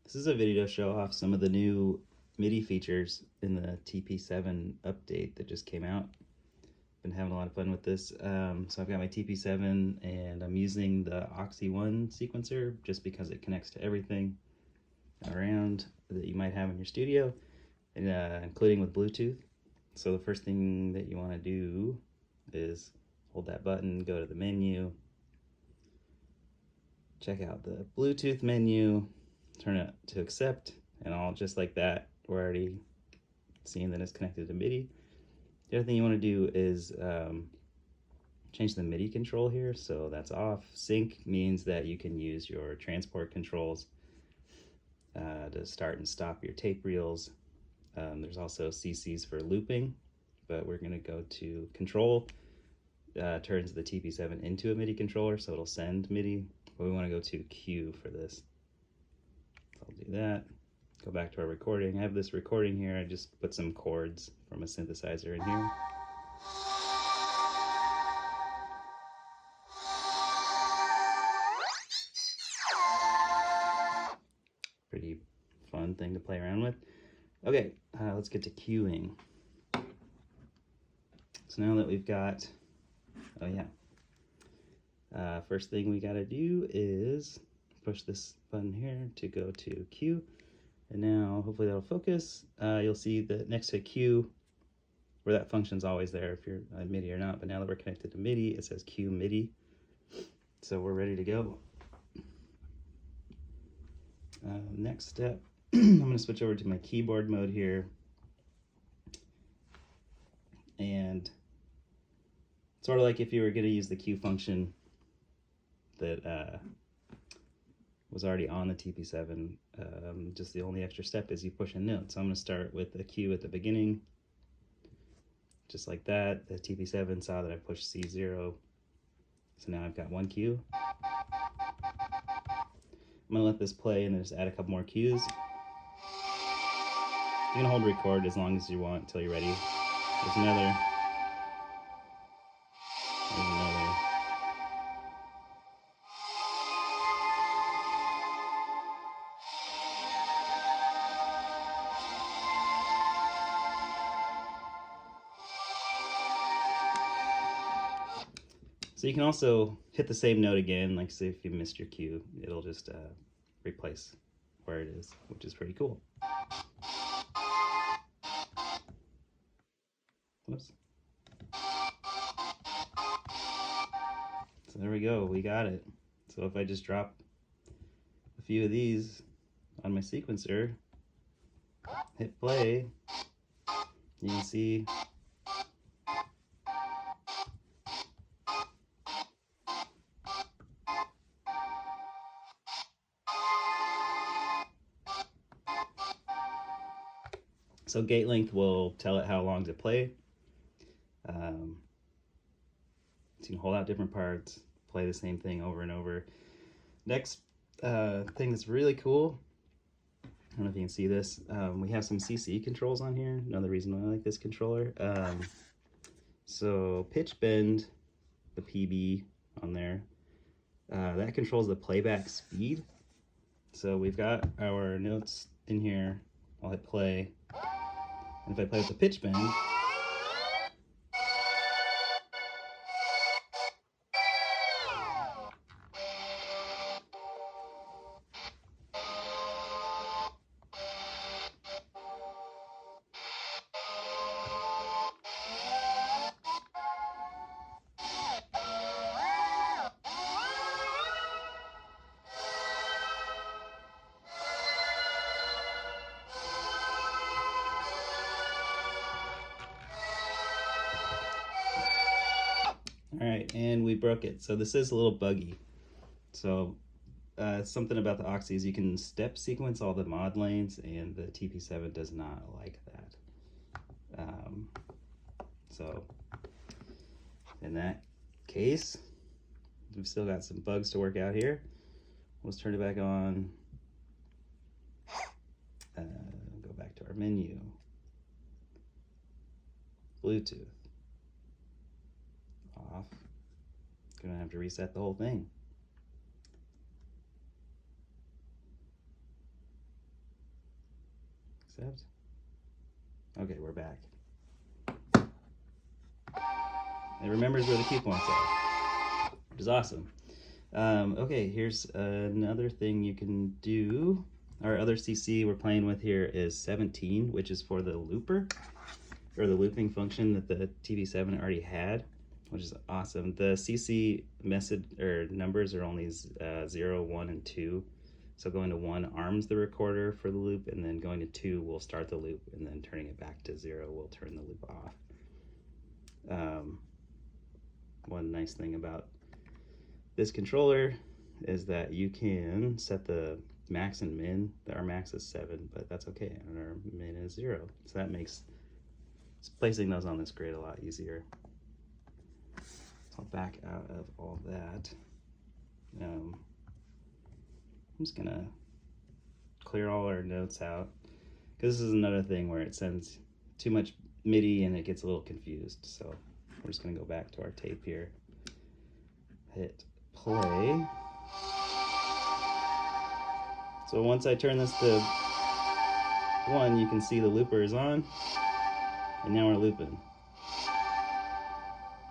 This is a video to show off some of the new MIDI features in the TP-7 update that just came out. Been having a lot of fun with this. So I've got my TP-7 and I'm using the OXI One sequencer just because it connects to everything around that you might have in your studio, and, including with Bluetooth. So the first thing that you want to do is hold that button, go to the menu, check out the Bluetooth menu, turn it to accept, and all just like that, we're already seeing that it's connected to MIDI. The other thing you want to do is change the MIDI control here, so that's off. Sync means that you can use your transport controls to start and stop your tape reels. There's also CCs for looping, but we're going to go to control. Turns the TP-7 into a MIDI controller, so it'll send MIDI, but we want to go to Q for this. So I'll do that. Go back to our recording. I have this recording here. I just put some chords from a synthesizer in here. Pretty fun thing to play around with. Okay, let's get to cueing. So now that we've got, first thing we gotta do is push this button here to go to Q. And now hopefully that'll focus. You'll see that next to Q, where that function's always there if you're MIDI or not, but now that we're connected to MIDI, it says Q MIDI. So we're ready to go. Next step, I'm gonna switch over to my keyboard mode here. And sort of like if you were gonna use the Q function that was already on the TP-7, just the only extra step is you push a note. So I'm going to start with a Q at the beginning, just like that. The TP-7 saw that I pushed C0, so now I've got one Q. I'm going to let this play and then just add a couple more Qs. You can hold record as long as you want until you're ready. There's another. There's another. So you can also hit the same note again, like say if you missed your cue, it'll just replace where it is, which is pretty cool. Whoops. So there we go, we got it. So if I just drop a few of these on my sequencer, hit play, you can see so gate length will tell it how long to play. So you can hold out different parts, play the same thing over and over. Next thing that's really cool, I don't know if you can see this, we have some CC controls on here. Another reason why I like this controller. So pitch bend, the PB on there, that controls the playback speed. So we've got our notes in here. I'll hit play, and if I play with the pitch bend, all right, and we broke it. So this is a little buggy. So something about the OXI is you can step sequence all the mod lanes, and the TP-7 does not like that. So in that case, we've still got some bugs to work out here. Let's turn it back on. Go back to our menu. Bluetooth. Off. Gonna have to reset the whole thing. accept. Okay, we're back. It remembers where the key points are, which is awesome. Okay, here's another thing you can do. Our other CC we're playing with here is 17, which is for the looper, or the looping function that the TP-7 already had, which is awesome. The CC message or numbers are only 0, 1, and 2. So going to 1 arms the recorder for the loop, and then going to 2 will start the loop, and then turning it back to 0 will turn the loop off. One nice thing about this controller is that you can set the max and min. Our max is 7, but that's okay, and our min is 0. So that makes placing those on this grid a lot easier. So I'll back out of all that. I'm just gonna clear all our notes out, because this is another thing where it sends too much MIDI and it gets a little confused. So we're just gonna go back to our tape here, hit play. So once I turn this to 1, you can see the looper is on, and now we're looping.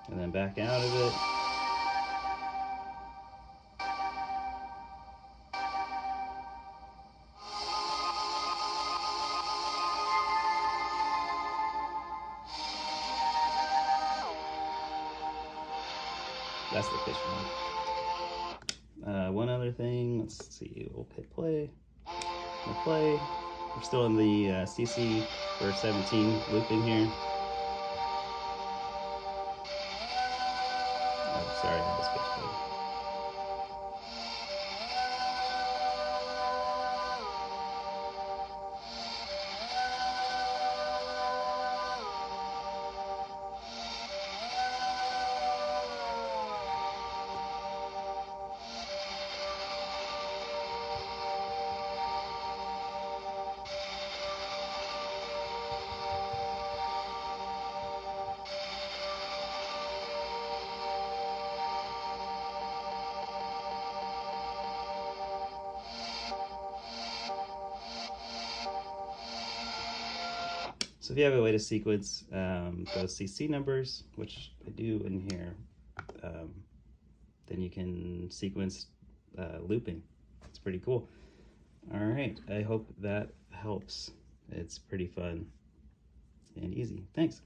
And then back out of it. That's the fish one. One other thing, let's see, we'll hit play. We'll play. We're still in the CC for 17 looping here. Oh, sorry, I had this fish play. So if you have a way to sequence those CC numbers, which I do in here, then you can sequence looping. It's pretty cool. All right, I hope that helps. It's pretty fun and easy. Thanks.